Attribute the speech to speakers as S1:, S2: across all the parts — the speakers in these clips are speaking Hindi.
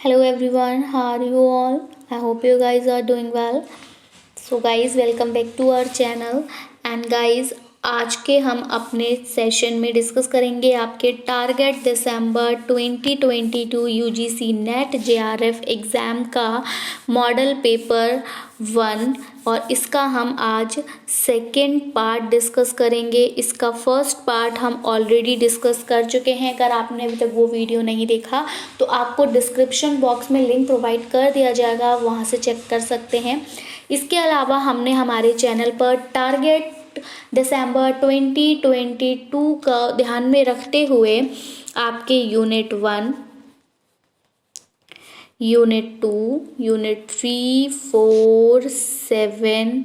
S1: Hello everyone, how are you all? I hope you guys are doing well. So guys, welcome back to our channel. And guys, आज के हम अपने सेशन में डिस्कस करेंगे आपके टारगेट दिसंबर 2022 यूजीसी नेट जेआरएफ एग्ज़ाम का मॉडल पेपर 1 और इसका हम आज सेकेंड पार्ट डिस्कस करेंगे। इसका फर्स्ट पार्ट हम ऑलरेडी डिस्कस कर चुके हैं। अगर आपने अभी तक वो वीडियो नहीं देखा तो आपको डिस्क्रिप्शन बॉक्स में लिंक प्रोवाइड कर दिया जाएगा, वहाँ से चेक कर सकते हैं। इसके अलावा हमने हमारे चैनल पर टारगेट दिसंबर 2022 का ध्यान में रखते हुए आपके unit 1, unit 2, unit 3, 4, 7,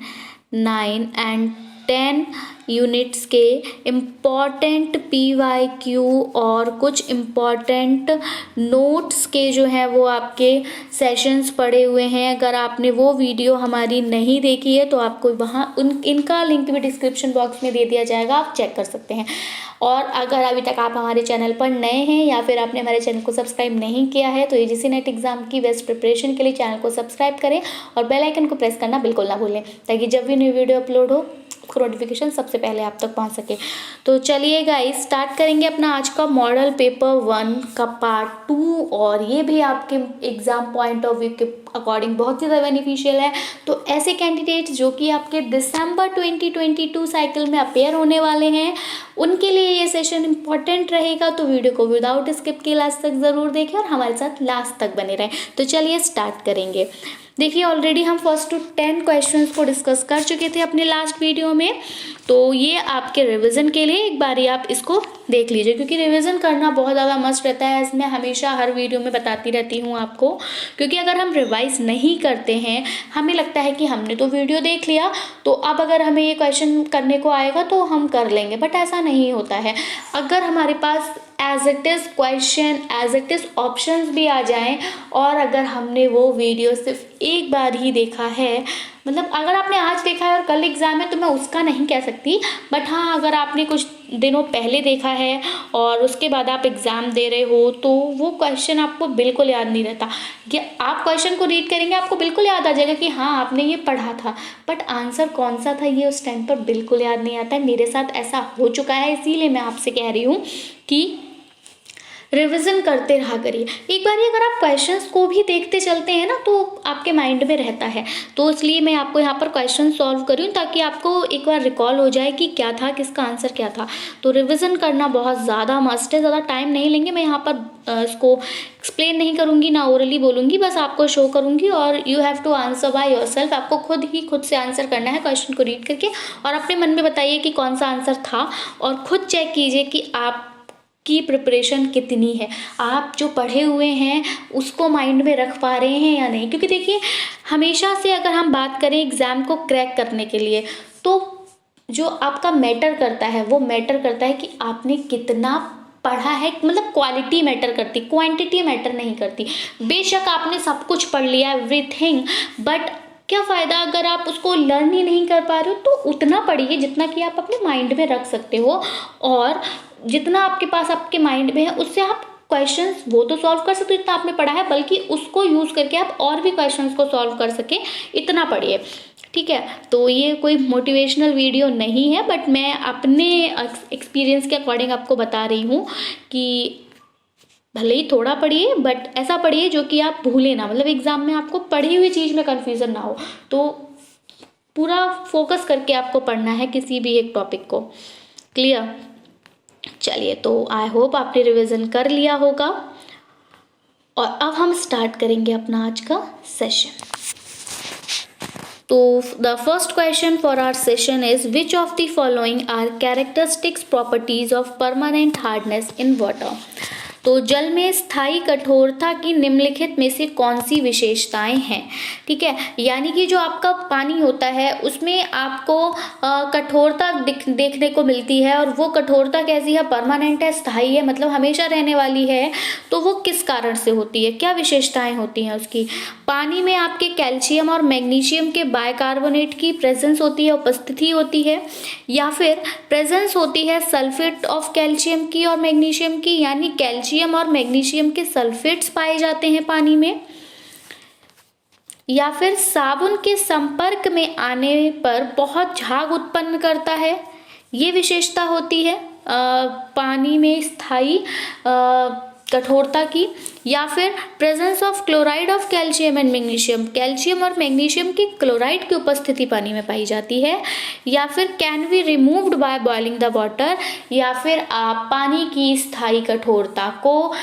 S1: 9 and 10 units के इम्पॉर्टेंट PYQ और कुछ इम्पॉर्टेंट नोट्स के जो है वो आपके सेशंस पड़े हुए हैं। अगर आपने वो वीडियो हमारी नहीं देखी है तो आपको वहाँ इनका लिंक भी डिस्क्रिप्शन बॉक्स में दे दिया जाएगा, आप चेक कर सकते हैं। और अगर अभी तक आप हमारे चैनल पर नए हैं या फिर आपने हमारे चैनल को सब्सक्राइब नहीं किया है तो यूजीसी नेट एग्जाम की बेस्ट प्रिपरेशन के लिए चैनल को सब्सक्राइब करें और बेल आइकन को प्रेस करना बिल्कुल ना भूलें, ताकि जब भी न्यू वीडियो अपलोड हो उसका नोटिफिकेशन सबसे पहले आप तक पहुंच सके। तो चलिए गाइस, स्टार्ट करेंगे अपना आज का मॉडल पेपर 1 का पार्ट 2 और ये भी आपके एग्जाम पॉइंट ऑफ व्यू के अकॉर्डिंग बहुत ज़्यादा बेनिफिशियल है। तो ऐसे कैंडिडेट जो कि आपके दिसंबर 2022 साइकिल में अपेयर होने वाले हैं उनके लिए ये सेशन इंपॉर्टेंट रहेगा। तो वीडियो को विदाउट स्किप के लास्ट तक ज़रूर देखें और हमारे साथ लास्ट तक बने रहें। तो चलिए स्टार्ट करेंगे। देखिए, ऑलरेडी हम फर्स्ट टू 10 क्वेश्चंस को डिस्कस कर चुके थे अपने लास्ट वीडियो में, तो ये आपके रिवीजन के लिए एक बारी आप इसको देख लीजिए, क्योंकि रिवीजन करना बहुत ज़्यादा मस्ट रहता है। इसमें हमेशा हर वीडियो में बताती रहती हूँ आपको, क्योंकि अगर हम रिवाइज नहीं करते हैं हमें लगता है कि हमने तो वीडियो देख लिया तो अब अगर हमें ये क्वेश्चन करने को आएगा तो हम कर लेंगे, बट ऐसा नहीं होता है। अगर हमारे पास as it is question, as it is options भी आ जाएं और अगर हमने वो वीडियो सिर्फ एक बार ही देखा है, मतलब अगर आपने आज देखा है और कल एग्ज़ाम है तो मैं उसका नहीं कह सकती, बट हाँ अगर आपने कुछ दिनों पहले देखा है और उसके बाद आप एग्ज़ाम दे रहे हो तो वो क्वेश्चन आपको बिल्कुल याद नहीं रहता। या आप क्वेश्चन को रीड करेंगे आपको बिल्कुल याद आ जाएगा कि हाँ आपने ये पढ़ा था, बट आंसर कौन सा था ये उस टाइम पर बिल्कुल याद नहीं आता है। मेरे साथ ऐसा हो चुका है, इसीलिए मैं आपसे कह रही हूँ कि रिवीजन करते रहा करिए। एक बार अगर आप क्वेश्चंस को भी देखते चलते हैं ना तो आपके माइंड में रहता है, तो इसलिए मैं आपको यहाँ पर क्वेश्चन सॉल्व कर रही हूँ ताकि आपको एक बार रिकॉल हो जाए कि क्या था, किसका आंसर क्या था। तो रिवीजन करना बहुत ज़्यादा मस्ट है। ज़्यादा टाइम नहीं लेंगे, मैं यहाँ पर इसको एक्सप्लेन नहीं करूँगी, ना ओरली बोलूँगी, बस आपको शो करूँगी और you have to answer by yourself. आपको खुद से आंसर करना है क्वेश्चन को रीड करके और अपने मन में बताइए कि कौन सा आंसर था और खुद चेक कीजिए कि आप की प्रिपरेशन कितनी है, आप जो पढ़े हुए हैं उसको माइंड में रख पा रहे हैं या नहीं। क्योंकि देखिए, हमेशा से अगर हम बात करें एग्ज़ाम को क्रैक करने के लिए तो जो आपका मैटर करता है वो मैटर करता है कि आपने कितना पढ़ा है। मतलब क्वालिटी मैटर करती, क्वांटिटी मैटर नहीं करती। बेशक आपने सब कुछ पढ़ लिया एवरीथिंग, बट क्या फ़ायदा अगर आप उसको लर्न ही नहीं कर पा रहे हो। तो उतना पढ़िए जितना कि आप अपने माइंड में रख सकते हो और जितना आपके पास आपके माइंड में है उससे आप क्वेश्चंस वो तो सॉल्व कर सकते हो जितना आपने पढ़ा है, बल्कि उसको यूज़ करके आप और भी क्वेश्चंस को सॉल्व कर सकें, इतना पढ़िए। ठीक है, तो ये कोई मोटिवेशनल वीडियो नहीं है, बट मैं अपने एक्सपीरियंस के अकॉर्डिंग आपको बता रही हूँ कि भले ही थोड़ा पढ़िए बट ऐसा पढ़िए जो कि आप भूलें ना। मतलब एग्ज़ाम में आपको पढ़ी हुई चीज़ में कन्फ्यूज़न ना हो, तो पूरा फोकस करके आपको पढ़ना है किसी भी एक टॉपिक को। क्लियर? चलिए, तो आई होप आपने रिवीजन कर लिया होगा और अब हम स्टार्ट करेंगे अपना आज का सेशन। तो the first question for our session is which of the following are characteristics properties of permanent hardness in water. तो जल में स्थायी कठोरता की निम्नलिखित में से कौन सी विशेषताएं हैं। ठीक है, यानी कि जो आपका पानी होता है उसमें आपको कठोरता देखने को मिलती है और वो कठोरता कैसी है, परमानेंट है, स्थायी है, मतलब हमेशा रहने वाली है। तो वो किस कारण से होती है, क्या विशेषताएं होती हैं उसकी। पानी में आपके कैल्शियम और मैग्नीशियम के बाइकार्बोनेट की प्रेजेंस होती है, उपस्थिति होती है, या फिर प्रेजेंस होती है सल्फेट ऑफ कैल्शियम की और मैग्नीशियम की, यानी कैल्शियम कैल्शियम और मैग्नीशियम के सल्फेट्स पाए जाते हैं पानी में, या फिर साबुन के संपर्क में आने पर बहुत झाग उत्पन्न करता है, ये विशेषता होती है पानी में स्थायी कठोरता की, या फिर presence of chloride of calcium and magnesium, calcium और मैग्नीशियम की क्लोराइड की उपस्थिति पानी में पाई जाती है, या फिर can be removed by boiling the water, या फिर आप पानी की स्थायी कठोरता को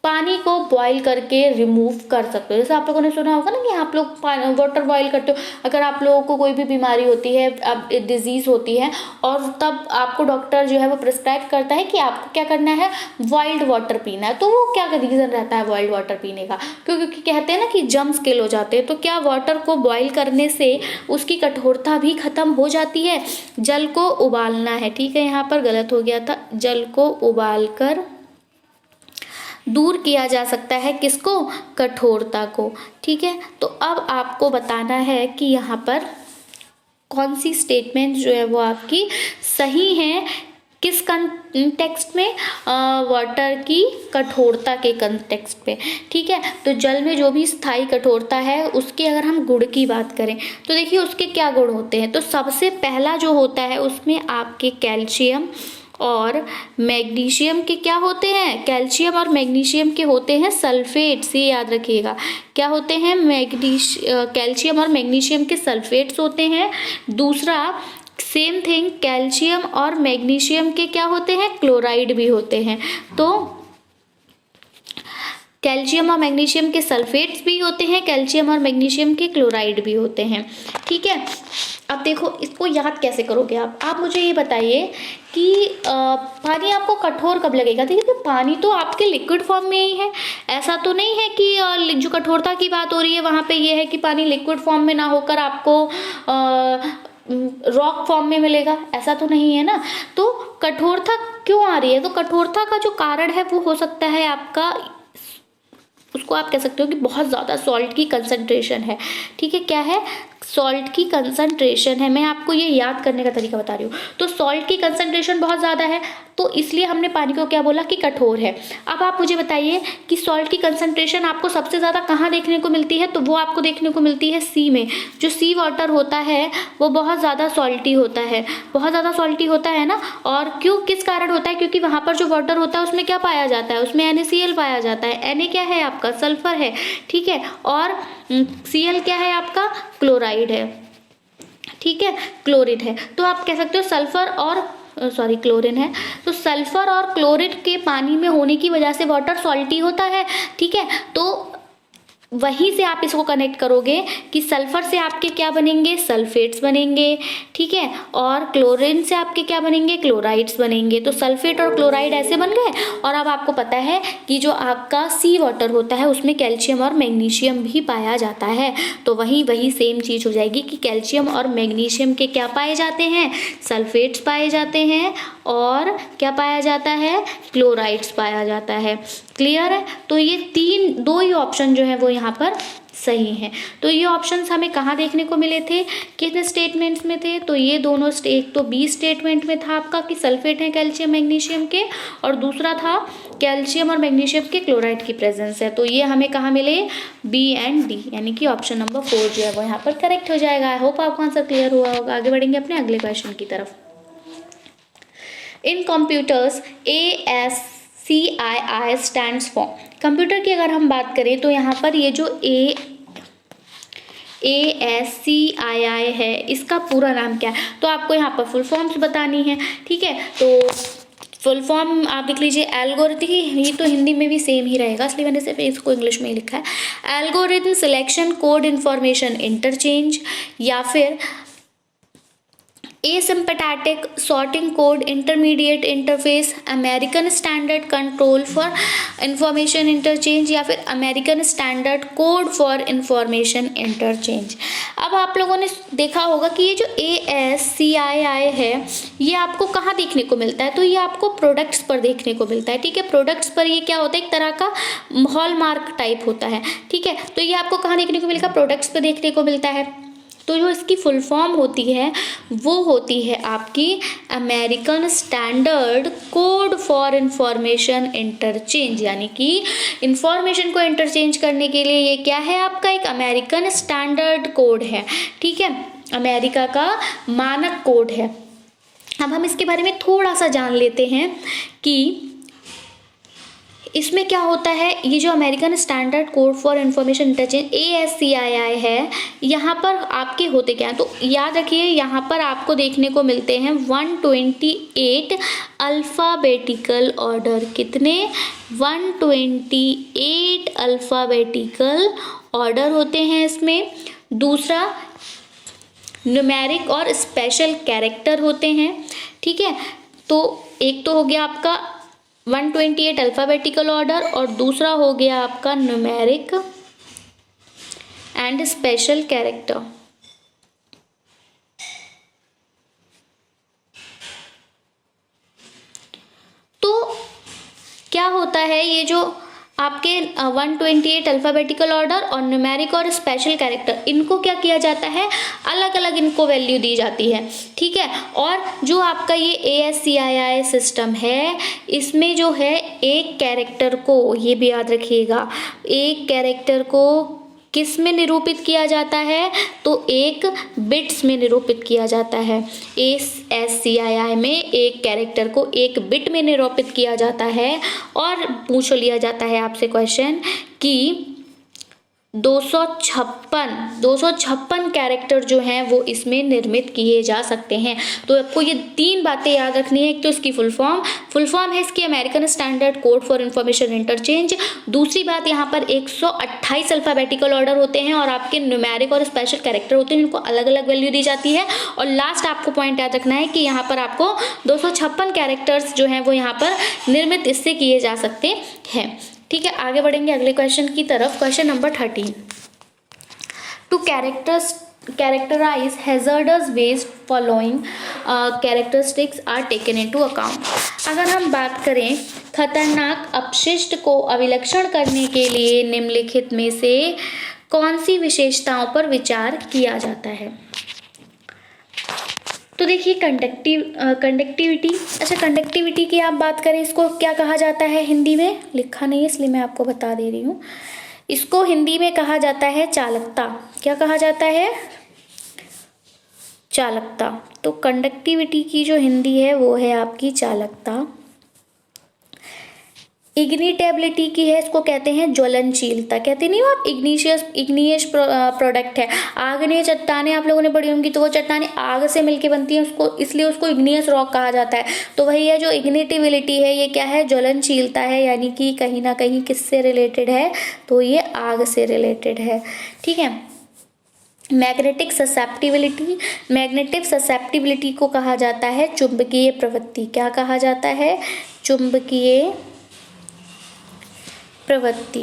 S1: पानी को बॉईल करके रिमूव कर सकते हो। जैसे आप लोगों ने सुना होगा ना कि आप लोग वाटर बॉईल करते हो, अगर आप लोगों को कोई भी बीमारी होती है, अब डिजीज़ होती है, और तब आपको डॉक्टर जो है वो प्रिस्क्राइब करता है कि आपको क्या करना है, बॉइल्ड वाटर पीना है। तो वो क्या रीज़न रहता है बॉइल्ड वाटर पीने का? क्योंकि कहते हैं ना कि जर्म्स किल हो जाते हैं। तो क्या वाटर को बॉईल करने से उसकी कठोरता भी खत्म हो जाती है? जल को उबालना है, ठीक है, यहाँ पर गलत हो गया था, जल को उबाल कर दूर किया जा सकता है किसको? कठोरता को, ठीक है। तो अब आपको बताना है कि यहाँ पर कौन सी स्टेटमेंट जो है वो आपकी सही है, किस कंटेक्स्ट में? वाटर की कठोरता के कंटेक्स्ट पे, ठीक है। तो जल में जो भी स्थायी कठोरता है उसके अगर हम गुण की बात करें तो देखिए उसके क्या गुण होते हैं। तो सबसे पहला जो होता है उसमें आपके कैल्शियम और मैग्नीशियम के क्या होते हैं? कैल्शियम और मैग्नीशियम के होते हैं सल्फेट्स, ये याद रखिएगा। क्या होते हैं? कैल्शियम और मैग्नीशियम के सल्फेट्स होते हैं। दूसरा सेम थिंग, कैल्शियम और मैग्नीशियम के क्या होते हैं? क्लोराइड भी होते हैं। तो कैल्शियम और मैग्नीशियम के सल्फेट्स भी होते हैं, कैल्शियम और मैग्नीशियम के क्लोराइड भी होते हैं, ठीक है। अब देखो इसको याद कैसे करोगे आप मुझे ये बताइए कि पानी आपको कठोर कब लगेगा? देखिए पानी तो आपके लिक्विड फॉर्म में ही है, ऐसा तो नहीं है कि जो कठोरता की बात हो रही है वहाँ पे ये है कि पानी लिक्विड फॉर्म में ना होकर आपको रॉक फॉर्म में मिलेगा, ऐसा तो नहीं है ना। तो कठोरता क्यों आ रही है? तो कठोरता का जो कारण है वो हो सकता है आपका, उसको आप कह सकते हो कि बहुत ज़्यादा सॉल्ट की कंसंट्रेशन है, ठीक है। क्या है? सॉल्ट की कंसंट्रेशन है। मैं आपको ये याद करने का तरीका बता रही हूँ। तो सॉल्ट की कंसंट्रेशन बहुत ज़्यादा है, तो इसलिए हमने पानी को क्या बोला कि कठोर है। अब आप मुझे बताइए कि सॉल्ट की कंसंट्रेशन आपको सबसे ज़्यादा कहाँ देखने को मिलती है? तो वो आपको देखने को मिलती है सी में। जो सी वाटर होता है वो बहुत ज़्यादा सॉल्टी होता है, बहुत ज़्यादा सॉल्टी होता है ना। और क्यों, किस कारण होता है? क्योंकि वहाँ पर जो वाटर होता है उसमें क्या पाया जाता है? उसमें NaCl पाया जाता है। Na क्या है आपका? सल्फर है, ठीक है। और Cl क्या है आपका? क्लोराइड है, ठीक है, क्लोरीन है। तो आप कह सकते हो सल्फर और क्लोरीन है। तो सल्फर और क्लोरीन के पानी में होने की वजह से वाटर सॉल्टी होता है, ठीक है। तो वहीं से आप इसको कनेक्ट करोगे कि सल्फर से आपके क्या बनेंगे? सल्फेट्स बनेंगे, ठीक है। और क्लोरीन से आपके क्या बनेंगे? क्लोराइड्स बनेंगे। तो सल्फेट और क्लोराइड ऐसे बन गए। और अब आपको पता है कि जो आपका सी वाटर होता है उसमें कैल्शियम और मैग्नीशियम भी पाया जाता है। तो वही सेम चीज़ हो जाएगी कि कैल्शियम और मैग्नीशियम के क्या पाए जाते हैं? सल्फेट्स पाए जाते हैं। और क्या पाया जाता है? क्लोराइड्स पाया जाता है। क्लियर है? तो ये दो ही ऑप्शन जो है वो यहाँ पर सही हैं। तो ये ऑप्शंस हमें कहाँ देखने को मिले थे? कितने स्टेटमेंट्स में थे? तो ये दोनों एक तो बी स्टेटमेंट में था आपका कि सल्फेट है कैल्शियम मैग्नीशियम के, और दूसरा था कैल्शियम और मैग्नीशियम के क्लोराइड की प्रेजेंस है। तो ये हमें कहाँ मिले? बी एंड डी, यानी कि ऑप्शन नंबर 4 जो है वो यहाँ पर करेक्ट हो जाएगा। आई होप आपको आंसर क्लियर हुआ होगा। आगे बढ़ेंगे अपने अगले क्वेश्चन की तरफ। In computers ASCII stands for, computer की अगर हम बात करें तो यहाँ पर ये जो ASCII है इसका पूरा नाम क्या है? तो आपको यहाँ पर फुल फॉर्म्स बतानी है, ठीक है। तो फुल फॉर्म आप देख लीजिए एल्गोरिथम, ये तो हिंदी में भी सेम ही रहेगा इसलिए मैंने सिर्फ इसको इंग्लिश में ही लिखा है। Algorithm selection code information interchange, या फिर asymptotic sorting code intermediate interface, American standard control for information interchange, या फिर American standard code for information interchange. अब आप लोगों ने देखा होगा कि ये जो ASCII है ये आपको कहाँ देखने को मिलता है? तो ये आपको प्रोडक्ट्स पर देखने को मिलता है, ठीक है। प्रोडक्ट्स पर ये क्या होता है? एक तरह का हॉलमार्क टाइप होता है, ठीक है। तो ये आपको कहाँ देखने को मिलेगा? प्रोडक्ट्स पर देखने को मिलता है। तो जो इसकी फुल फॉर्म होती है वो होती है आपकी American standard code for information interchange, यानी कि इंफॉर्मेशन को इंटरचेंज करने के लिए ये क्या है, आपका एक अमेरिकन स्टैंडर्ड कोड है। ठीक है, अमेरिका का मानक कोड है। अब हम इसके बारे में थोड़ा सा जान लेते हैं कि इसमें क्या होता है। ये जो American standard code for information interchange ASCII है, यहाँ पर आपके होते क्या हैं, तो याद रखिए यहाँ पर आपको देखने को मिलते हैं 128 अल्फ़ाबेटिकल ऑर्डर। कितने? 128 अल्फ़ाबेटिकल ऑर्डर होते हैं इसमें। दूसरा, न्यूमेरिक और स्पेशल कैरेक्टर होते हैं। ठीक है, तो एक तो हो गया आपका 128 अल्फ़ाबेटिकल ऑर्डर और दूसरा हो गया आपका न्यूमेरिक एंड स्पेशल कैरेक्टर। तो क्या होता है, ये जो आपके 128 अल्फ़ाबेटिकल ऑर्डर और न्यूमेरिक और स्पेशल कैरेक्टर, इनको क्या किया जाता है, अलग अलग इनको वैल्यू दी जाती है। ठीक है, और जो आपका ये ASCII सिस्टम है, इसमें जो है एक कैरेक्टर को, ये भी याद रखिएगा, एक कैरेक्टर को किस में निरूपित किया जाता है, तो एक बिट्स में निरूपित किया जाता है। ASCII में एक कैरेक्टर को एक बिट में निरूपित किया जाता है। और पूछ लिया जाता है आपसे क्वेश्चन कि 256 कैरेक्टर जो हैं वो इसमें निर्मित किए जा सकते हैं। तो आपको ये 3 बातें याद रखनी है। एक तो इसकी फुल फॉर्म है इसकी American standard code for information interchange. दूसरी बात, यहाँ पर 128 अल्फ़ाबेटिकल ऑर्डर होते हैं और आपके न्यूमेरिक और स्पेशल कैरेक्टर होते हैं, जिनको अलग अलग वैल्यू दी जाती है। और लास्ट आपको पॉइंट याद रखना है कि यहाँ पर आपको 256 कैरेक्टर्स जो हैं वो यहाँ पर निर्मित इससे किए जा सकते हैं। ठीक है, आगे बढ़ेंगे अगले क्वेश्चन की तरफ। Question number 13, to characterize hazardous waste following characteristics are taken into account. अगर हम बात करें खतरनाक अपशिष्ट को अभिलक्षण करने के लिए निम्नलिखित में से कौन सी विशेषताओं पर विचार किया जाता है। तो देखिए कंडक्टिविटी। अच्छा, कंडक्टिविटी की आप बात करें, इसको क्या कहा जाता है, हिंदी में लिखा नहीं है इसलिए मैं आपको बता दे रही हूँ। इसको हिंदी में कहा जाता है चालकता। क्या कहा जाता है? चालकता। तो कंडक्टिविटी की जो हिंदी है वो है आपकी चालकता। इग्निटेबिलिटी की है, इसको कहते हैं ज्वलनशीलता। कहते नहीं हो आप, इग्नियस प्रोडक्ट है। आग्नेय चट्टानें आप लोगों ने पढ़ी होंगी, तो वो चट्टानें आग से मिलके बनती हैं, उसको इसलिए उसको इग्नियस रॉक कहा जाता है। तो वही है जो इग्निटेबिलिटी है, ये क्या है, ज्वलनशीलता है, यानी कि कहीं ना कहीं किससे रिलेटेड है, तो ये आग से रिलेटेड है। ठीक है। मैग्नेटिक ससेप्टिबिलिटी को कहा जाता है चुंबकीय प्रवृत्ति। क्या कहा जाता है? चुंबकीय प्रवृत्ति।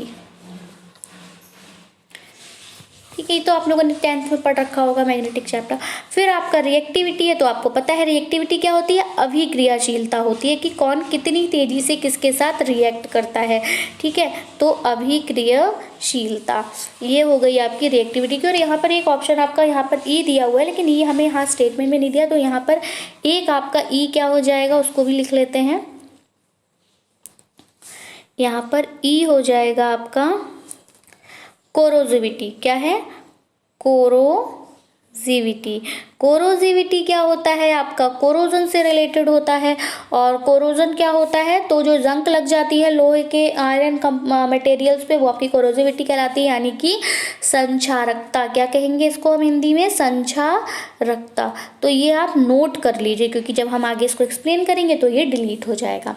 S1: ठीक है, तो आप लोगों ने 10th में पढ़ रखा होगा मैग्नेटिक चैप्टर। फिर आपका रिएक्टिविटी है, तो आपको पता है रिएक्टिविटी क्या होती है, अभिक्रियाशीलता होती है कि कौन कितनी तेजी से किसके साथ रिएक्ट करता है। ठीक है, तो अभिक्रियाशीलता ये हो गई आपकी रिएक्टिविटी की। और यहाँ पर एक ऑप्शन आपका यहाँ पर ई दिया हुआ है, लेकिन ये हमें यहाँ स्टेटमेंट में नहीं दिया, तो यहाँ पर एक आपका ई क्या हो जाएगा, उसको भी लिख लेते हैं। यहाँ पर ई हो जाएगा आपका कोरोजिविटी। क्या है? कोरोजिविटी क्या होता है आपका, कोरोजन से रिलेटेड होता है। और कोरोजन क्या होता है, तो जो जंग लग जाती है लोहे के आयरन मटेरियल्स पे, वो आपकी कोरोजिविटी कहलाती है, यानी कि संक्षारकता। क्या कहेंगे इसको हम हिंदी में? संक्षारकता। तो ये आप नोट कर लीजिए, क्योंकि जब हम आगे इसको एक्सप्लेन करेंगे तो ये डिलीट हो जाएगा।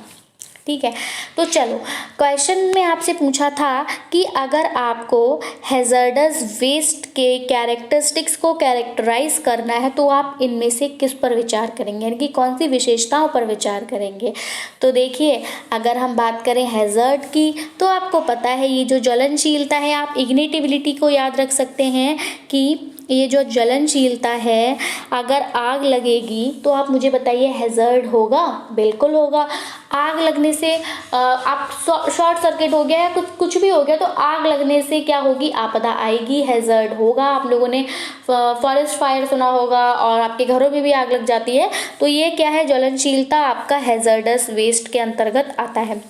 S1: ठीक है, तो चलो, क्वेश्चन में आपसे पूछा था कि अगर आपको हैजर्डस वेस्ट के कैरेक्टरिस्टिक्स को कैरेक्टराइज करना है तो आप इनमें से किस पर विचार करेंगे, यानी कि कौन सी विशेषताओं पर विचार करेंगे। तो देखिए, अगर हम बात करें हैजर्ड की, तो आपको पता है ये जो ज्वलनशीलता है, आप इग्निटेबिलिटी को याद रख सकते हैं कि ये जो ज्वलनशीलता है, अगर आग लगेगी तो आप मुझे बताइए हैज़र्ड होगा? बिल्कुल होगा। आग लगने से आप शॉर्ट सर्किट हो गया या कुछ भी हो गया तो आग लगने से क्या होगी? आपदा आएगी, हैज़र्ड होगा। आप लोगों ने फॉरेस्ट फायर सुना होगा और आपके घरों में भी आग लग जाती है, तो ये क्या है? ज्वलनशीलता आपका हैज़र्डस वेस्ट के अंतर्गत आता है।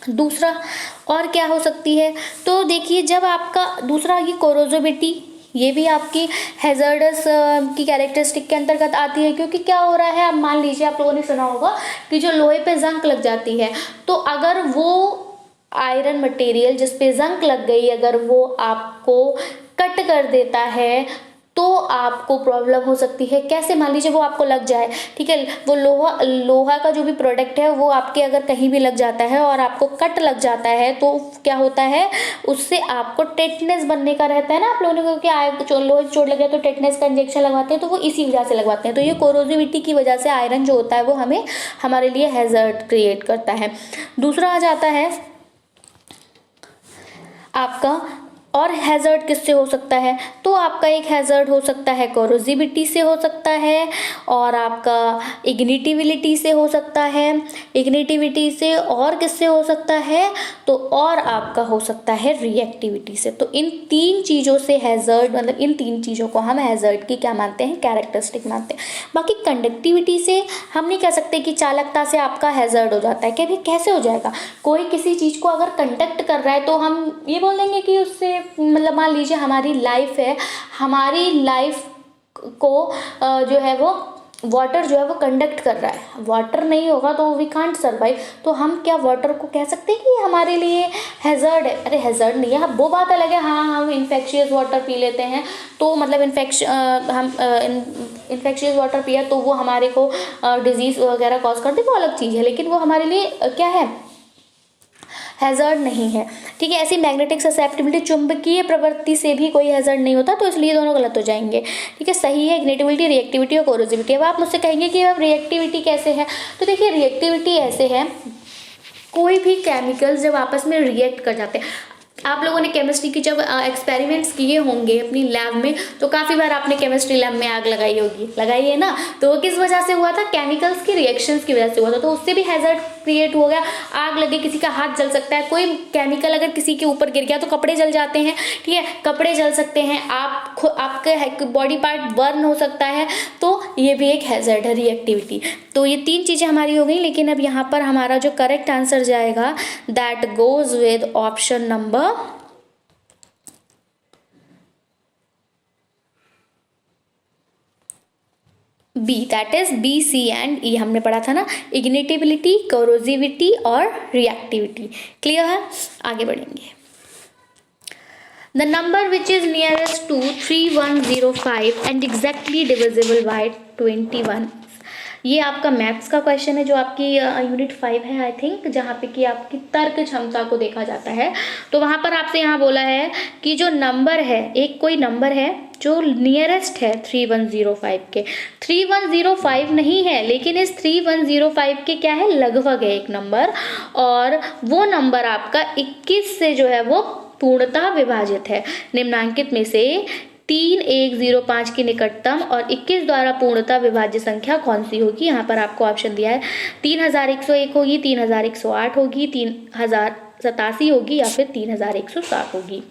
S1: दूसरा और क्या हो सकती है? तो देखिए, जब आपका दूसरा ये कोरोजिविटी, ये भी आपकी हैज़र्डस की कैरेक्टरिस्टिक के अंतर्गत आती है, क्योंकि क्या हो रहा है, अब मान लीजिए आप लोगों ने सुना होगा कि जो लोहे पे जंग लग जाती है, तो अगर वो आयरन मटेरियल जिस पे जंग लग गई, अगर वो आपको कट कर देता है तो आपको प्रॉब्लम हो सकती है। कैसे? मान लीजिए वो आपको लग जाए, ठीक है, वो लोहा का जो भी प्रोडक्ट है वो आपके अगर कहीं भी लग जाता है और आपको कट लग जाता है तो क्या होता है, उससे आपको टेटनस बनने का रहता है ना। आप लोगों को क्या लोहे चोट लग जाए तो टेटनस का इंजेक्शन लगवाते हैं, तो वो इसी वजह से लगवाते हैं। तो ये कोरोजिविटी की वजह से आयरन जो होता है वो हमारे लिए हैज़र्ड क्रिएट करता है। दूसरा आ जाता है आपका, और हैज़र्ड किससे हो सकता है? तो आपका एक हैज़र्ड हो सकता है कोरोजिविटी से हो सकता है, और आपका इग्निटिविटी से हो सकता है। इग्निटिविटी से और किससे हो सकता है? तो और आपका हो सकता है रिएक्टिविटी से। तो इन तीन चीज़ों से हैज़र्ड, मतलब इन तीन चीज़ों को हम हैज़र्ड की क्या मानते हैं? कैरेक्टरिस्टिक मानते हैं। बाकी कंडक्टिविटी से हम नहीं कह सकते कि चालकता से आपका हैज़र्ड हो जाता है। क्या भी कैसे हो जाएगा? कोई किसी चीज़ को अगर कंडक्ट कर रहा है तो हम ये बोल देंगे कि उससे, मतलब मान लीजिए हमारी लाइफ है, हमारी लाइफ को जो है वो वाटर जो है वो कंडक्ट कर रहा है, वाटर नहीं होगा तो वी कांट सर्वाइव। तो हम क्या वाटर को कह सकते हैं कि हमारे लिए हैज़र्ड है? अरे हैज़र्ड नहीं है, वो बात अलग है। हाँ, हम इन्फेक्शियस वाटर पी लेते हैं तो मतलब इन्फेक्शियस वाटर पिया तो वो हमारे को डिजीज़ वगैरह कॉज कर दे, वो अलग चीज़ है, लेकिन वो हमारे लिए क्या है? हैज़र्ड नहीं है, ठीक है। ऐसी मैग्नेटिक ससेप्टिबिलिटी, चुंबकीय प्रवृत्ति से भी कोई हैज़र्ड नहीं होता, तो इसलिए दोनों गलत हो जाएंगे, ठीक है। सही है इग्निटिविटी, रिएक्टिविटी और कोरोजिविटी। अब आप मुझसे कहेंगे कि अब रिएक्टिविटी कैसे है? तो देखिए रिएक्टिविटी ऐसे है, कोई भी केमिकल्स जब आपस में रिएक्ट कर जाते हैं, आप लोगों ने केमिस्ट्री की जब एक्सपेरिमेंट्स किए होंगे अपनी लैब में, तो काफ़ी बार आपने केमिस्ट्री लैब में आग लगाई होगी, लगाई है ना। तो वो किस वजह से हुआ था? केमिकल्स की रिएक्शंस की वजह से हुआ था, तो उससे भी हैज़र्ड क्रिएट हो गया। आग लगे, किसी का हाथ जल सकता है, कोई केमिकल अगर किसी के ऊपर गिर गया तो कपड़े जल जाते हैं, ठीक है, कपड़े जल सकते हैं, आपके बॉडी पार्ट बर्न हो सकता है, तो ये भी एक हैज़र्ड है, रिएक्टिविटी। तो ये तीन चीज़ें हमारी हो गई, लेकिन अब यहाँ पर हमारा जो करेक्ट आंसर जाएगा that goes with option number B, that is B, C and E. हमने पढ़ा था ना, इग्निटिबिलिटी, कोरोजिविटी और रिएक्टिविटी। क्लियर है? आगे बढ़ेंगे। The number which is nearest to 3105 and exactly divisible by 21, ये आपका मैथ्स का क्वेश्चन है जो आपकी यूनिट 5 है आई थिंक, जहाँ पे कि आपकी तर्क क्षमता को देखा जाता है। तो वहाँ पर आपसे यहाँ बोला है कि जो नंबर है, एक कोई नंबर है जो नियरेस्ट है 3105 के, 3105 नहीं है लेकिन इस 3105 के क्या है, लगभग है एक नंबर, और वो नंबर आपका 21 से जो है वो पूर्णतः विभाजित है। निम्नांकित में से 3105 की निकटतम और 21 द्वारा पूर्णतः विभाज्य संख्या कौन सी होगी? यहाँ पर आपको ऑप्शन दिया है, 3101 होगी, 3108 होगी, 3087 होगी या फिर 3160 होगी।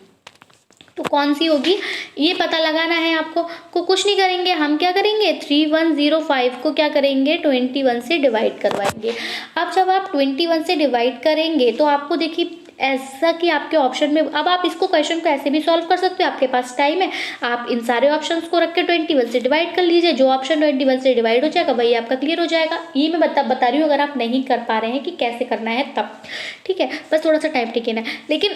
S1: तो कौन सी होगी ये पता लगाना है आपको। कुछ नहीं करेंगे, हम क्या करेंगे, 3105 को क्या करेंगे, 21 से डिवाइड करवाएंगे। अब जब आप 21 से डिवाइड करेंगे तो आपको देखिए ऐसा कि आपके ऑप्शन में, अब आप इसको क्वेश्चन को ऐसे भी सॉल्व कर सकते हो, आपके पास टाइम है, आप इन सारे ऑप्शंस को रख के 21 से डिवाइड कर लीजिए, जो ऑप्शन 21 से डिवाइड हो जाएगा वही आपका क्लियर हो जाएगा। ये मैं बता रही हूँ, अगर आप नहीं कर पा रहे हैं कि कैसे करना है तब, ठीक है, बस थोड़ा सा टाइम टिके ना। लेकिन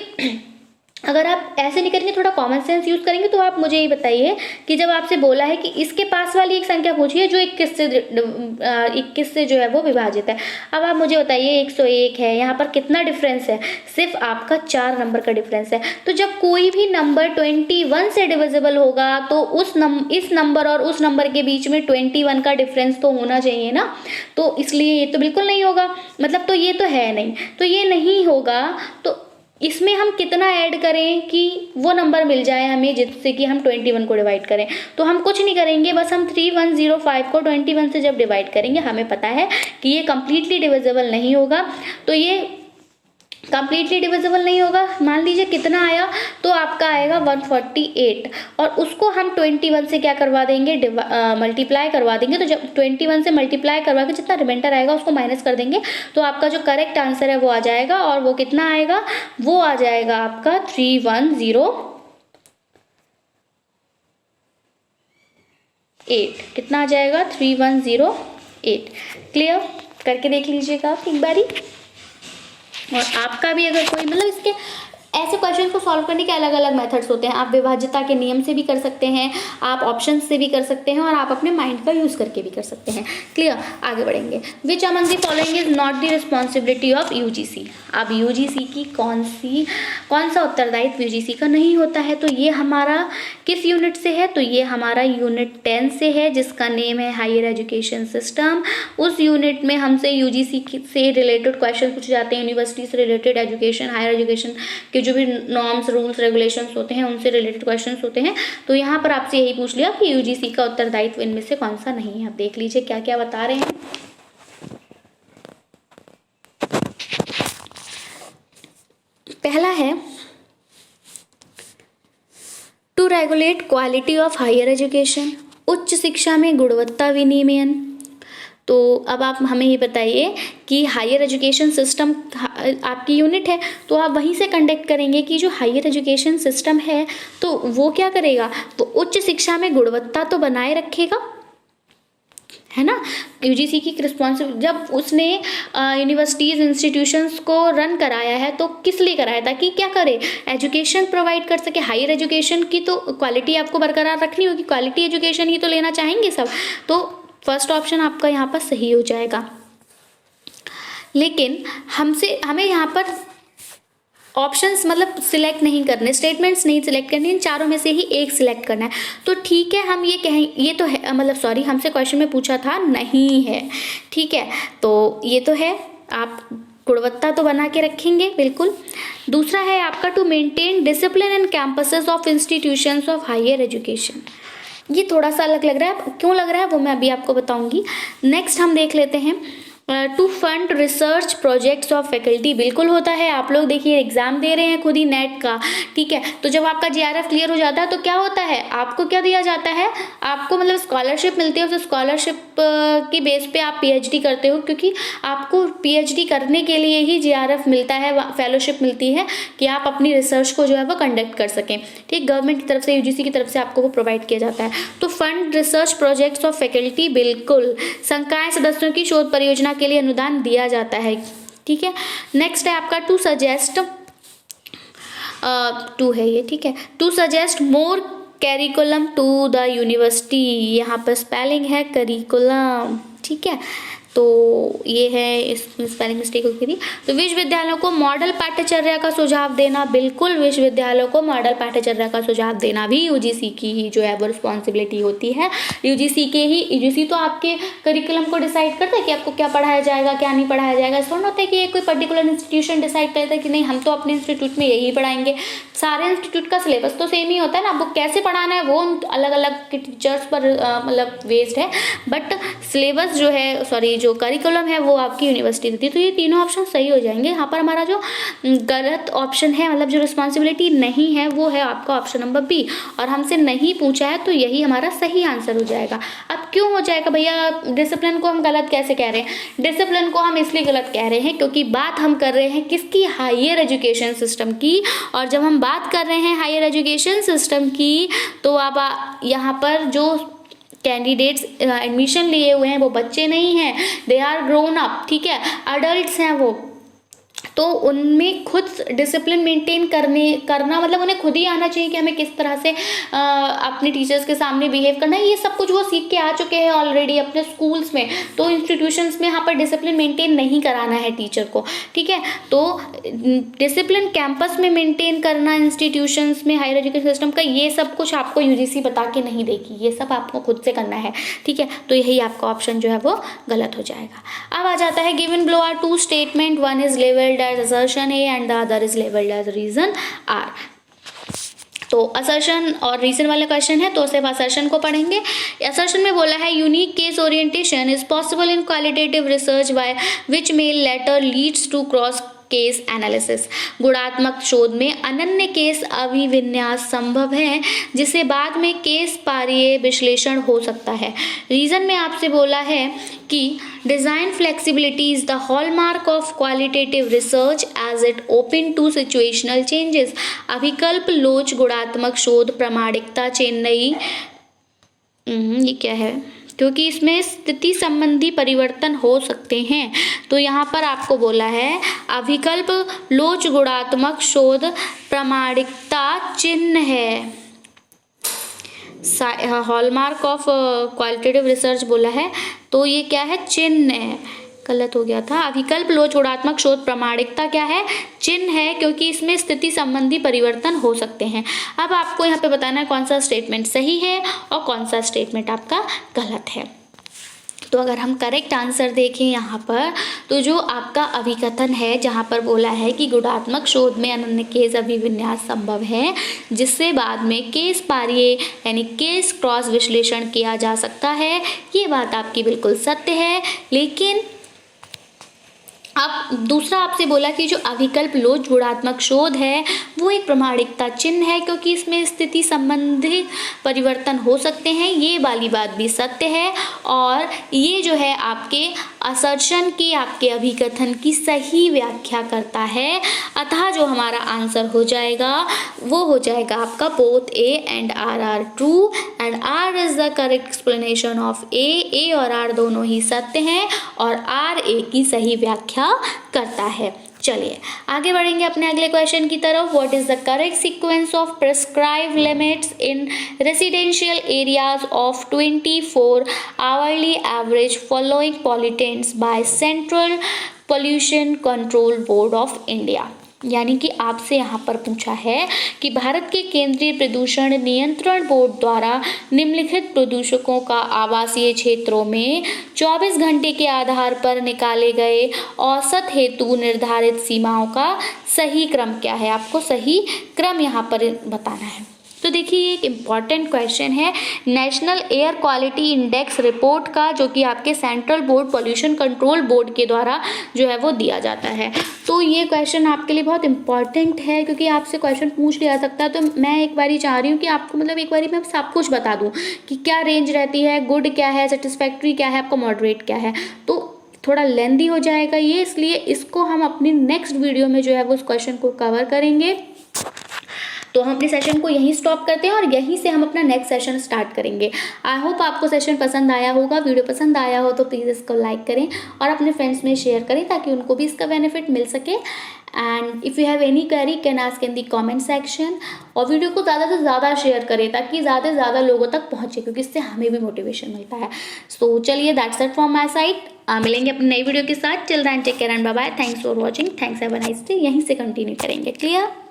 S1: अगर आप ऐसे नहीं करेंगे, थोड़ा कॉमन सेंस यूज करेंगे, तो आप मुझे ये बताइए कि जब आपसे बोला है कि इसके पास वाली एक संख्या पूछिए जो 21 से जो है वो विभाजित है। अब आप मुझे बताइए 101 है, यहाँ पर कितना डिफरेंस है, सिर्फ आपका 4 नंबर का डिफरेंस है। तो जब कोई भी नंबर 21 से डिविजिबल होगा तो इस नंबर और उस नंबर के बीच में 21 का डिफरेंस तो होना चाहिए ना, तो इसलिए ये तो बिल्कुल नहीं होगा, मतलब तो ये तो है नहीं, तो ये नहीं होगा। तो इसमें हम कितना ऐड करें कि वो नंबर मिल जाए हमें जिससे कि हम 21 को डिवाइड करें। तो हम कुछ नहीं करेंगे, बस हम 3105 को 21 से जब डिवाइड करेंगे, हमें पता है कि ये कम्प्लीटली डिविजिबल नहीं होगा। तो ये कम्प्लीटली डिविजिबल नहीं होगा, मान लीजिए कितना आया, तो आपका आएगा 148, और उसको हम 21 से क्या करवा देंगे, मल्टीप्लाई करवा देंगे। तो जब 21 से मल्टीप्लाई करवा के जितना रिमाइंडर आएगा उसको माइनस कर देंगे, तो आपका जो करेक्ट आंसर है वो आ जाएगा। और वो कितना आएगा, वो आ जाएगा आपका 3108। कितना आ जाएगा, 3108। क्लियर, करके देख लीजिएगा आप एक बारी। और आपका भी अगर कोई मतलब इसके ऐसे क्वेश्चन को सॉल्व करने के अलग अलग मेथड्स होते हैं। आप विभाज्यता के नियम से भी कर सकते हैं, आप ऑप्शन से भी कर सकते हैं, और आप अपने माइंड का यूज़ करके भी कर सकते हैं। क्लियर, आगे बढ़ेंगे। Which among the following is not the responsibility of UGC. अब यूजीसी की कौन सा उत्तरदायित्व यूजीसी का नहीं होता है? तो ये हमारा किस यूनिट से है? तो ये हमारा यूनिट 10 से है, जिसका नेम है हायर एजुकेशन सिस्टम। उस यूनिट में हमसे यूजीसी से रिलेटेड क्वेश्चन पूछे जाते हैं, यूनिवर्सिटी से रिलेटेड, एजुकेशन, हायर एजुकेशन के जो भी नॉर्म्स, रूल्स, रेगुलेशंस होते हैं उनसे रिलेटेड क्वेश्चंस होते हैं। तो यहाँ पर आपसे यही पूछ लिया कि यूजीसी का उत्तरदायित्व इनमें से कौन सा नहीं है। आप देख लीजिए क्या क्या बता रहे हैं। पहला है to regulate quality of higher education, उच्च शिक्षा में गुणवत्ता विनियमन। तो अब आप हमें ये बताइए कि हायर एजुकेशन सिस्टम आपकी यूनिट है, तो आप वहीं से कंडक्ट करेंगे कि जो हायर एजुकेशन सिस्टम है तो वो क्या करेगा, वो उच्च शिक्षा में गुणवत्ता तो बनाए रखेगा, है ना। यूजीसी की रिस्पॉन्सिबिलिटी, जब उसने यूनिवर्सिटीज़, इंस्टीट्यूशंस को रन कराया है तो किस लिए कराया, ताकि क्या करे, एजुकेशन प्रोवाइड कर सके। हायर एजुकेशन की तो क्वालिटी आपको बरकरार रखनी होगी, क्वालिटी एजुकेशन ही तो लेना चाहेंगे सब। तो फर्स्ट ऑप्शन आपका यहाँ पर सही हो जाएगा। लेकिन हमें यहाँ पर ऑप्शंस मतलब सिलेक्ट नहीं करने, स्टेटमेंट्स नहीं सिलेक्ट करने, इन चारों में से ही एक सिलेक्ट करना है। तो ठीक है, हम ये कहें, ये तो है, मतलब सॉरी, हमसे क्वेश्चन में पूछा था नहीं है, ठीक है, तो ये तो है, आप गुणवत्ता तो बना के रखेंगे बिल्कुल। दूसरा है आपका to maintain discipline in campuses of institutions of higher education. ये थोड़ा सा अलग लग रहा है, क्यों लग रहा है वो मैं अभी आपको बताऊंगी। नेक्स्ट हम देख लेते हैं to fund research projects of faculty. बिल्कुल होता है, आप लोग देखिए एग्जाम दे रहे हैं खुद ही नेट का, ठीक है, तो जब आपका जीआरएफ क्लियर हो जाता है तो क्या होता है, आपको क्या दिया जाता है, आपको मतलब स्कॉलरशिप मिलती है। उस स्कॉलरशिप की बेस पे आप पीएचडी करते हो, क्योंकि आपको पीएचडी करने के लिए ही जीआरएफ मिलता है, फेलोशिप मिलती है कि आप अपनी रिसर्च को जो है वो कंडक्ट कर सकें, ठीक। गवर्नमेंट की तरफ से, यूजीसी की तरफ से आपको वो प्रोवाइड किया जाता है। तो fund research projects of faculty, बिल्कुल। संकाय सदस्यों की शोध परियोजना के लिए अनुदान दिया जाता है, ठीक है। नेक्स्ट है आपका टू सजेस्ट, टू है ये, ठीक है, to suggest more curriculum to the university. यहाँ पर स्पेलिंग है करिकुलम, ठीक है, तो ये है, इसमें स्पेलिंग मिस्टेक हो गई थी। तो विश्वविद्यालयों को मॉडल पाठ्यचर्या का सुझाव देना, बिल्कुल, विश्वविद्यालयों को मॉडल पाठ्यचर्या का सुझाव देना भी यूजीसी की ही जो है वो रिस्पॉन्सिबिलिटी होती है। यूजीसी तो आपके करिकुलम को डिसाइड करता है कि आपको क्या पढ़ाया जाएगा, क्या नहीं पढ़ाया जाएगा। ऐसा होता है कि कोई पर्टिकुलर इंस्टीट्यूशन डिसाइड करता है कि नहीं, हम तो अपने इंस्टीट्यूट में यही पढ़ाएंगे। सारे इंस्टीट्यूट का सिलेबस तो सेम ही होता है ना, आपको कैसे पढ़ाना है वो अलग अलग टीचर्स पर मतलब बेस्ड है, बट सिलेबस जो है, सॉरी, जो करिकुलम है वो आपकी यूनिवर्सिटी देती है। तो ये तीनों ऑप्शन सही हो जाएंगे। यहाँ पर हमारा जो गलत ऑप्शन है, मतलब जो रिस्पॉन्सिबिलिटी नहीं है, वो है आपका ऑप्शन नंबर बी, और हमसे नहीं पूछा है तो यही हमारा सही आंसर हो जाएगा। अब क्यों हो जाएगा भैया, डिसिप्लिन को हम गलत कैसे कह रहे हैं? डिसिप्लिन को हम इसलिए गलत कह रहे हैं क्योंकि बात हम कर रहे हैं किसकी, हायर एजुकेशन सिस्टम की। और जब हम बात कर रहे हैं हायर एजुकेशन सिस्टम की, तो अब यहाँ पर जो कैंडिडेट्स एडमिशन लिए हुए हैं वो बच्चे नहीं हैं, दे आर ग्रोन अप, ठीक है, अडल्ट्स हैं वो। तो उनमें खुद डिसिप्लिन मेंटेन करना मतलब उन्हें खुद ही आना चाहिए कि हमें किस तरह से अपने टीचर्स के सामने बिहेव करना है। ये सब कुछ वो सीख के आ चुके हैं ऑलरेडी अपने स्कूल्स में। तो इंस्टीट्यूशंस में यहाँ पर डिसिप्लिन मेंटेन नहीं कराना है टीचर को, ठीक है। तो डिसिप्लिन कैंपस में मेंटेन करना इंस्टीट्यूशंस में, हायर एजुकेशन सिस्टम का, ये सब कुछ आपको यूजीसी बता के नहीं देगी, ये सब आपको खुद से करना है, ठीक है। तो यही आपका ऑप्शन जो है वो गलत हो जाएगा। अब आ जाता है given below are two statement, one is labelled as assertion A and the other is labeled as reason R. तो असर्शन और रीजन वाला क्वेश्चन है तो सिर्फ असर्शन को पढ़ेंगे। असर्शन में बोला है unique case orientation is possible in qualitative research by which may later leads to cross case analysis. गुणात्मक शोध में अनन्य केस अभिविन्यास संभव है जिसे बाद में केस पारीय विश्लेषण हो सकता है। रीजन में आपसे बोला है कि design flexibility is the hallmark of qualitative research as it open to situational changes. अभिकल्प लोच गुणात्मक शोध प्रामाणिकता चेन्नई ये क्या है, क्योंकि इसमें स्थिति संबंधी परिवर्तन हो सकते हैं। तो यहाँ पर आपको बोला है अभिकल्प लोच गुणात्मक शोध प्रामाणिकता चिन्ह है, हॉलमार्क ऑफ क्वालिटेटिव रिसर्च बोला है तो ये क्या है, चिन्ह है, गलत हो गया था। अभिकल्प लोच गुणात्मक शोध प्रामाणिकता क्या है, चिन्ह है, क्योंकि इसमें स्थिति संबंधी परिवर्तन हो सकते हैं। अब आपको यहाँ पे बताना है कौन सा स्टेटमेंट सही है और कौन सा स्टेटमेंट आपका गलत है। तो अगर हम करेक्ट आंसर देखें यहाँ पर तो जो आपका अभिकथन है जहाँ पर बोला है कि गुणात्मक शोध में अनन्य केस अभिविन्यास संभव है जिससे बाद में केस पारीय यानी केस क्रॉस विश्लेषण किया जा सकता है, ये बात आपकी बिल्कुल सत्य है। लेकिन अब दूसरा आपसे बोला कि जो अभिकल्प लोच गुणात्मक शोध है वो एक प्रामाणिकता चिन्ह है क्योंकि इसमें स्थिति संबंधी परिवर्तन हो सकते हैं, ये वाली बात भी सत्य है और ये जो है आपके असर्शन की, आपके अभिकथन की सही व्याख्या करता है। अतः जो हमारा आंसर हो जाएगा वो हो जाएगा आपका both A and R are true and R is the correct explanation of A और आर दोनों ही सत्य हैं और आर ए की सही व्याख्या करता है। चलिए आगे बढ़ेंगे अपने अगले क्वेश्चन की तरफ। What is the correct sequence of prescribed limits in residential areas of 24 hourly average following pollutants by central pollution control board of India. यानी कि आपसे यहाँ पर पूछा है कि भारत के केंद्रीय प्रदूषण नियंत्रण बोर्ड द्वारा निम्नलिखित प्रदूषकों का आवासीय क्षेत्रों में 24 घंटे के आधार पर निकाले गए औसत हेतु निर्धारित सीमाओं का सही क्रम क्या है, आपको सही क्रम यहाँ पर बताना है। तो देखिए ये एक इम्पॉर्टेंट क्वेश्चन है national air quality index report का, जो कि आपके central board pollution control board के द्वारा जो है वो दिया जाता है। तो ये क्वेश्चन आपके लिए बहुत इंपॉर्टेंट है क्योंकि आपसे क्वेश्चन पूछ लिया सकता है। तो मैं एक बारी चाह रही हूँ कि आपको मतलब एक बारी मैं सब कुछ बता दूँ कि क्या रेंज रहती है, गुड क्या है, सेटिस्फैक्ट्री क्या है, आपका मॉडरेट क्या है। तो थोड़ा लेंदी हो जाएगा ये, इसलिए इसको हम अपनी नेक्स्ट वीडियो में जो है वो उस क्वेश्चन को कवर करेंगे। तो हम अपने सेशन को यहीं स्टॉप करते हैं और यहीं से हम अपना नेक्स्ट सेशन स्टार्ट करेंगे। आई होप आपको सेशन पसंद आया होगा। वीडियो पसंद आया हो तो प्लीज़ इसको लाइक करें और अपने फ्रेंड्स में शेयर करें ताकि उनको भी इसका बेनिफिट मिल सके। And if you have any query can ask in the comment section. और वीडियो को ज़्यादा से ज़्यादा शेयर करें ताकि ज़्यादा से ज़्यादा लोगों तक पहुँचे, क्योंकि इससे हमें भी मोटिवेशन मिलता है। सो चलिए that's it from my side. मिलेंगे अपनी नई वीडियो के साथ। Till then take care and bye bye. Thanks for watching. Thanks have a nice day. यहीं से कंटिन्यू करेंगे। क्लियर।